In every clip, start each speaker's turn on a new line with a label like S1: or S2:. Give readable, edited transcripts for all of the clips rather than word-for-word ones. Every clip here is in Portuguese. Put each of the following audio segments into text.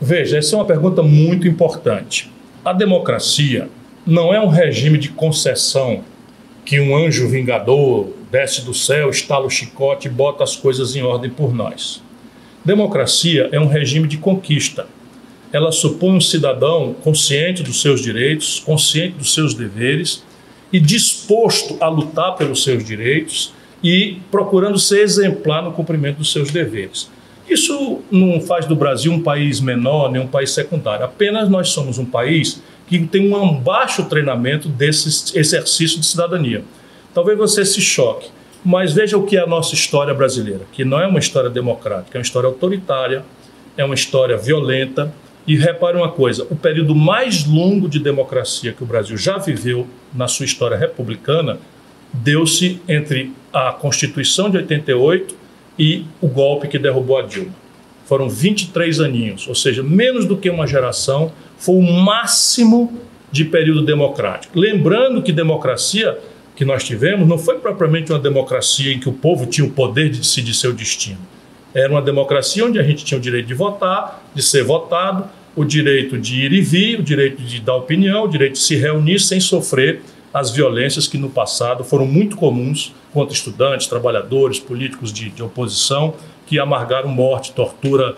S1: Veja, essa é uma pergunta muito importante. A democracia não é um regime de concessão que um anjo vingador desce do céu, estala o chicote e bota as coisas em ordem por nós. Democracia é um regime de conquista. Ela supõe um cidadão consciente dos seus direitos, consciente dos seus deveres e disposto a lutar pelos seus direitos e procurando ser exemplar no cumprimento dos seus deveres. Isso não faz do Brasil um país menor, nem um país secundário. Apenas nós somos um país que tem um baixo treinamento desse exercício de cidadania. Talvez você se choque, mas veja o que é a nossa história brasileira, que não é uma história democrática, é uma história autoritária, é uma história violenta. E repare uma coisa, o período mais longo de democracia que o Brasil já viveu na sua história republicana deu-se entre a Constituição de 88 e o golpe que derrubou a Dilma. Foram 23 aninhos, ou seja, menos do que uma geração, foi o máximo de período democrático. Lembrando que democracia que nós tivemos não foi propriamente uma democracia em que o povo tinha o poder de decidir seu destino. Era uma democracia onde a gente tinha o direito de votar, de ser votado, o direito de ir e vir, o direito de dar opinião, o direito de se reunir sem sofrer as violências que no passado foram muito comuns contra estudantes, trabalhadores, políticos de oposição, que amargaram morte, tortura,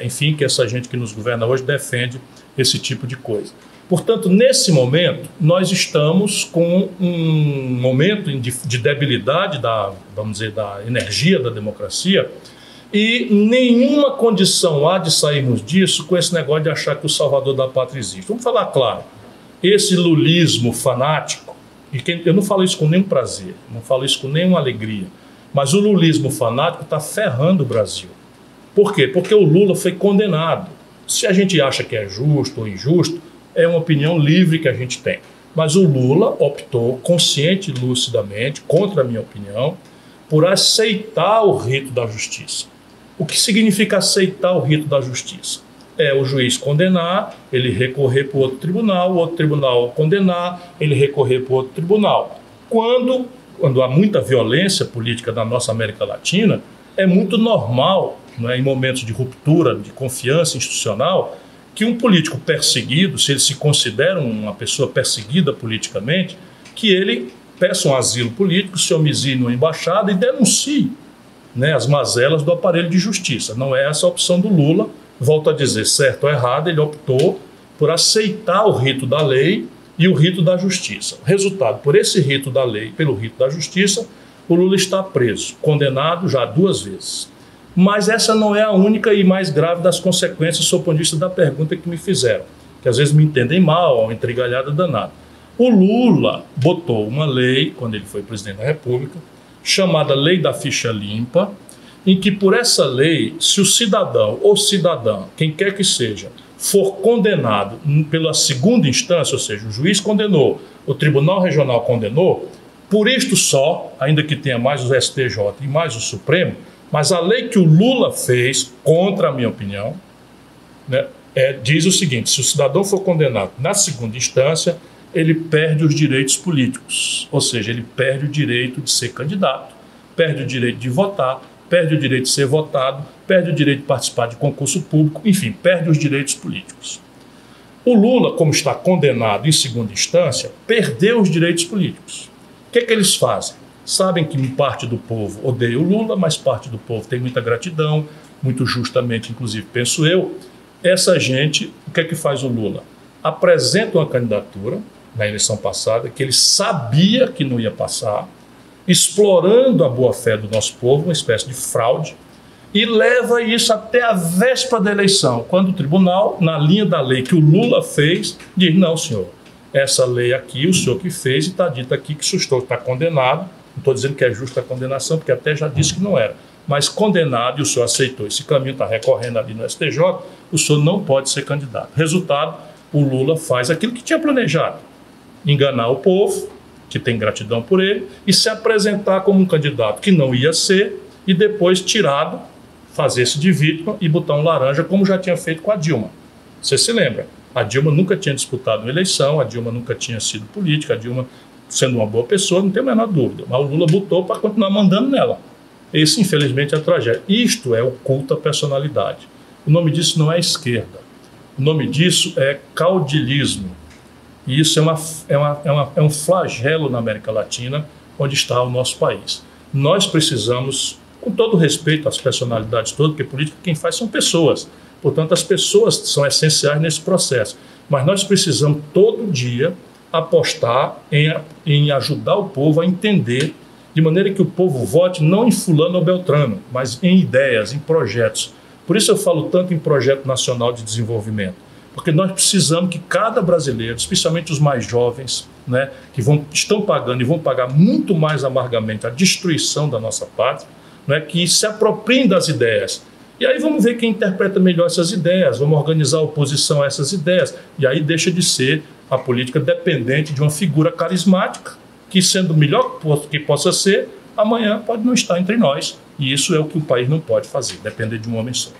S1: enfim, que essa gente que nos governa hoje defende esse tipo de coisa. Portanto, nesse momento, nós estamos com um momento de debilidade vamos dizer, da energia da democracia, e nenhuma condição há de sairmos disso com esse negócio de achar que o salvador da pátria existe. Vamos falar claro, esse lulismo fanático, e eu não falo isso com nenhum prazer, não falo isso com nenhuma alegria, mas o lulismo fanático está ferrando o Brasil. Por quê? Porque o Lula foi condenado. Se a gente acha que é justo ou injusto, é uma opinião livre que a gente tem. Mas o Lula optou, consciente e lucidamente, contra a minha opinião, por aceitar o rito da justiça. O que significa aceitar o rito da justiça? É o juiz condenar, ele recorrer para o outro tribunal condenar, ele recorrer para o outro tribunal. Quando há muita violência política na nossa América Latina, é muito normal, não é, em momentos de ruptura, de confiança institucional, que um político perseguido, se ele se considera uma pessoa perseguida politicamente, que ele peça um asilo político, se homizie numa embaixada e denuncie, né, as mazelas do aparelho de justiça. Não é essa a opção do Lula, volto a dizer, certo ou errado, ele optou por aceitar o rito da lei e o rito da justiça. Resultado, por esse rito da lei, pelo rito da justiça, o Lula está preso, condenado já 2 vezes. Mas essa não é a única e mais grave das consequências, sob o ponto de vista da pergunta que me fizeram, que às vezes me entendem mal, uma intrigalhada danada. O Lula botou uma lei, quando ele foi presidente da República, chamada Lei da Ficha Limpa, em que por essa lei, se o cidadão ou cidadã, quem quer que seja, for condenado pela segunda instância, ou seja, o juiz condenou, o Tribunal Regional condenou, por isto só, ainda que tenha mais o STJ e mais o Supremo, mas a lei que o Lula fez, contra a minha opinião, né, diz o seguinte: se o cidadão for condenado na segunda instância, ele perde os direitos políticos, ou seja, ele perde o direito de ser candidato, perde o direito de votar, perde o direito de ser votado, perde o direito de participar de concurso público, enfim, perde os direitos políticos. O Lula, como está condenado em segunda instância, perdeu os direitos políticos. O que é que eles fazem? Sabem que parte do povo odeia o Lula, mas parte do povo tem muita gratidão, muito justamente, inclusive, penso eu. Essa gente, o que é que faz o Lula? Apresenta uma candidatura na eleição passada, que ele sabia que não ia passar, explorando a boa-fé do nosso povo, uma espécie de fraude, e leva isso até a véspera da eleição, quando o tribunal, na linha da lei que o Lula fez, diz: não, senhor, essa lei aqui, o senhor que fez, e está dito aqui que o senhor está condenado. Não estou dizendo que é justa a condenação, porque até já disse que não era. Mas condenado, e o senhor aceitou esse caminho, está recorrendo ali no STJ, o senhor não pode ser candidato. Resultado, o Lula faz aquilo que tinha planejado: enganar o povo, que tem gratidão por ele, e se apresentar como um candidato que não ia ser, e depois tirado, fazer-se de vítima e botar um laranja, como já tinha feito com a Dilma. Você se lembra? A Dilma nunca tinha disputado uma eleição, a Dilma nunca tinha sido política, a Dilma, sendo uma boa pessoa, não tem a menor dúvida, mas o Lula botou para continuar mandando nela. Esse, infelizmente, é a tragédia. Isto é o culto à personalidade. O nome disso não é esquerda. O nome disso é caudilismo. E isso é um flagelo na América Latina, onde está o nosso país. Nós precisamos, com todo respeito às personalidades todas, porque política quem faz são pessoas. Portanto, as pessoas são essenciais nesse processo. Mas nós precisamos, todo dia, apostar em ajudar o povo a entender, de maneira que o povo vote não em fulano ou beltrano, mas em ideias, em projetos. Por isso eu falo tanto em projeto nacional de desenvolvimento, porque nós precisamos que cada brasileiro, especialmente os mais jovens, né, que estão pagando e vão pagar muito mais amargamente a destruição da nossa pátria, né, que se apropriem das ideias. E aí vamos ver quem interpreta melhor essas ideias, vamos organizar a oposição a essas ideias, e aí deixa de ser a política dependente de uma figura carismática, que sendo o melhor que possa ser, amanhã pode não estar entre nós. E isso é o que o país não pode fazer, depender de um homem só.